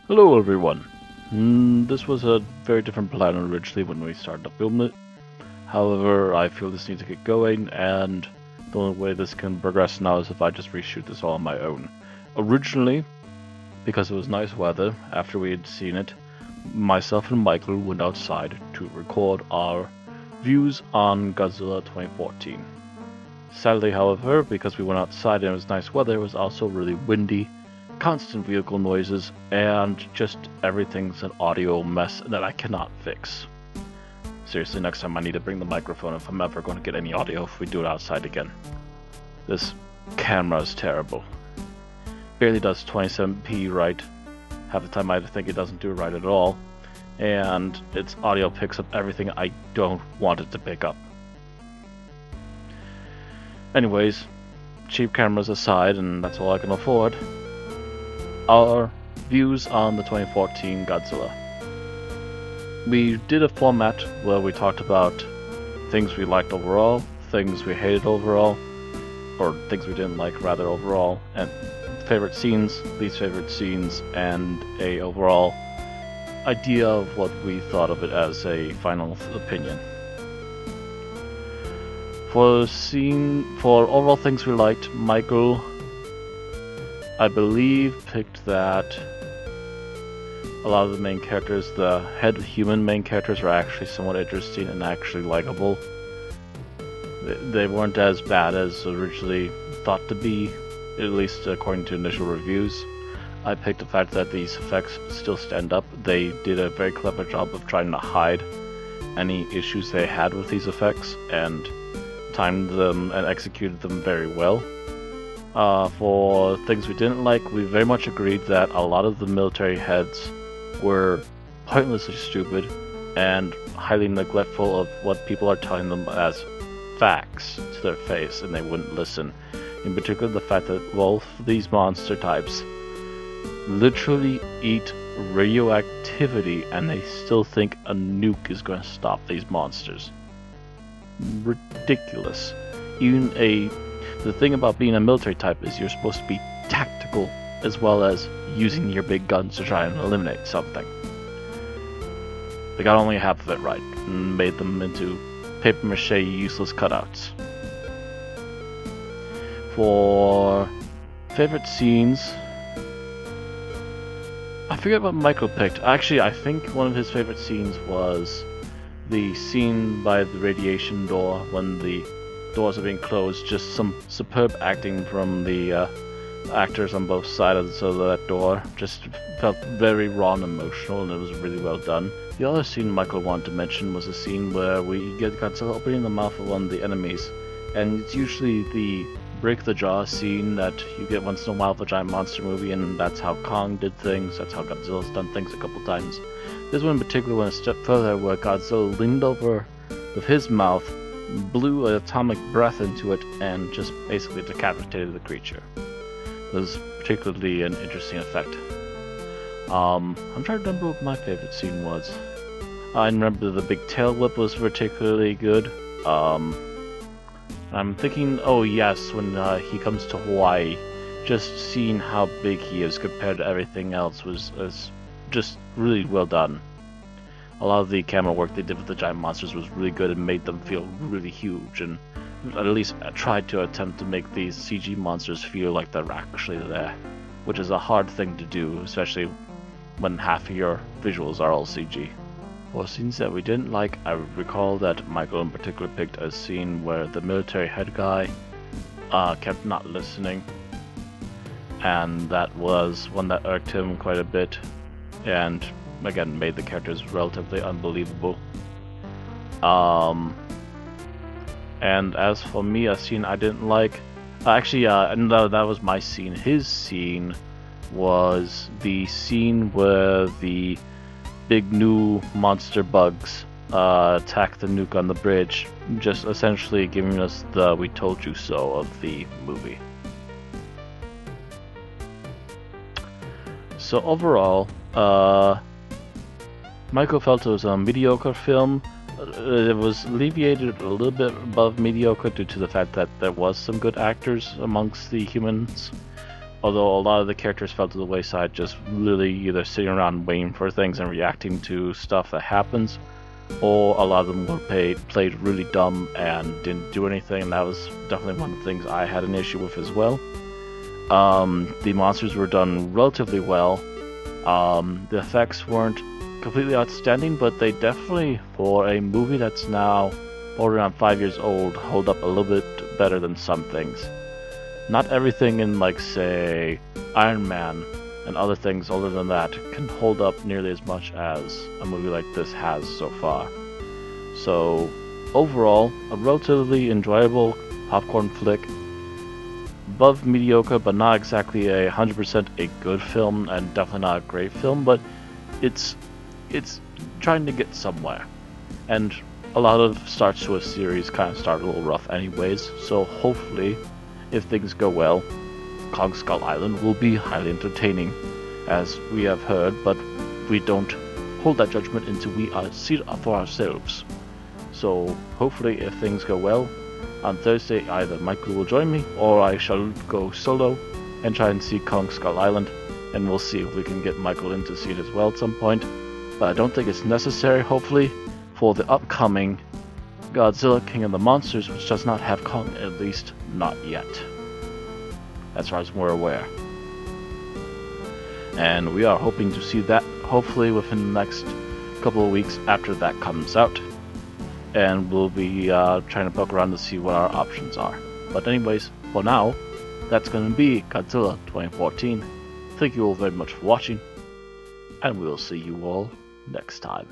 Hello everyone. This was a very different plan originally when we started to film it. However, I feel this needs to get going, and the only way this can progress now is if I just reshoot this all on my own. Originally, because it was nice weather after we had seen it, myself and Michael went outside to record our views on Godzilla 2014. Sadly, however, because we went outside and it was nice weather, it was also really windy, constant vehicle noises, and just everything's an audio mess that I cannot fix. Seriously, next time I need to bring the microphone if I'm ever going to get any audio if we do it outside again. This camera is terrible. Barely does 27p right. Half the time I think it doesn't do it right at all. And its audio picks up everything I don't want it to pick up. Anyways, cheap cameras aside, and that's all I can afford, our views on the 2014 Godzilla. We did a format where we talked about things we liked overall, things we hated overall, or things we didn't like rather overall, and favorite scenes, least favorite scenes, and a overall idea of what we thought of it as a final opinion. For overall things we liked, Michael, I believe, picked that a lot of the main characters, the head human main characters, are actually somewhat interesting and actually likable. They weren't as bad as originally thought to be, at least according to initial reviews. I picked the fact that these effects still stand up. They did a very clever job of trying to hide any issues they had with these effects and timed them and executed them very well. For things we didn't like, we very much agreed that a lot of the military heads were pointlessly stupid and highly neglectful of what people are telling them as facts to their face, and they wouldn't listen. In particular, the fact that both these monster types literally eat radioactivity and they still think a nuke is going to stop these monsters. Ridiculous. The thing about being a military type is you're supposed to be tactical as well as using your big guns to try and eliminate something. They got only half of it right and made them into papier-mâché useless cutouts. For favorite scenes, I forget what Michael picked. Actually, I think one of his favorite scenes was the scene by the radiation door when the doors are being closed. Just some superb acting from the actors on both sides of that door. Just felt very raw and emotional, and it was really well done. The other scene Michael wanted to mention was a scene where we get Godzilla opening the mouth of one of the enemies, and it's usually the break the jaw scene that you get once in a while with a giant monster movie, and that's how Kong did things, that's how Godzilla's done things a couple times. This one in particular went a step further, where Godzilla leaned over with his mouth, blew an atomic breath into it, and just basically decapitated the creature. It was particularly an interesting effect. I'm trying to remember what my favorite scene was. I remember the big tail whip was particularly good. I'm thinking, oh yes, when he comes to Hawaii, just seeing how big he is compared to everything else was just really well done. A lot of the camera work they did with the giant monsters was really good and made them feel really huge and at least tried to attempt to make these CG monsters feel like they're actually there, which is a hard thing to do, especially when half of your visuals are all CG. For scenes that we didn't like, I recall that Michael in particular picked a scene where the military head guy kept not listening, and that was one that irked him quite a bit, and again made the characters relatively unbelievable. And as for me, a scene I didn't like, no, that was my scene. His scene was the scene where the big new monster bugs attack the nuke on the bridge, just essentially giving us the "we told you so" of the movie. So overall, Michael felt it was a mediocre film. It was alleviated a little bit above mediocre due to the fact that there was some good actors amongst the humans, although a lot of the characters fell to the wayside, just literally either sitting around waiting for things and reacting to stuff that happens, or a lot of them were played really dumb and didn't do anything, and that was definitely one of the things I had an issue with as well. The monsters were done relatively well. The effects weren't completely outstanding, but they definitely, for a movie that's now around 5 years old, hold up a little bit better than some things. Not everything in, like, say, Iron Man and other things other than that can hold up nearly as much as a movie like this has so far. So, overall, a relatively enjoyable popcorn flick. Above mediocre, but not exactly 100% a good film, and definitely not a great film, but it's trying to get somewhere. And a lot of starts to a series kind of start a little rough anyways, so hopefully, if things go well, Kong Skull Island will be highly entertaining, as we have heard, but we don't hold that judgment until we see it for ourselves. So hopefully, if things go well, on Thursday either Michael will join me, or I shall go solo and try and see Kong Skull Island, and we'll see if we can get Michael in to see it as well at some point. But I don't think it's necessary, hopefully, for the upcoming Godzilla King of the Monsters, which does not have Kong, at least not yet, as far as we're aware. And we are hoping to see that, hopefully, within the next couple of weeks after that comes out. And we'll be trying to poke around to see what our options are. But anyways, for now, that's going to be Godzilla 2014. Thank you all very much for watching, and we'll see you all next time.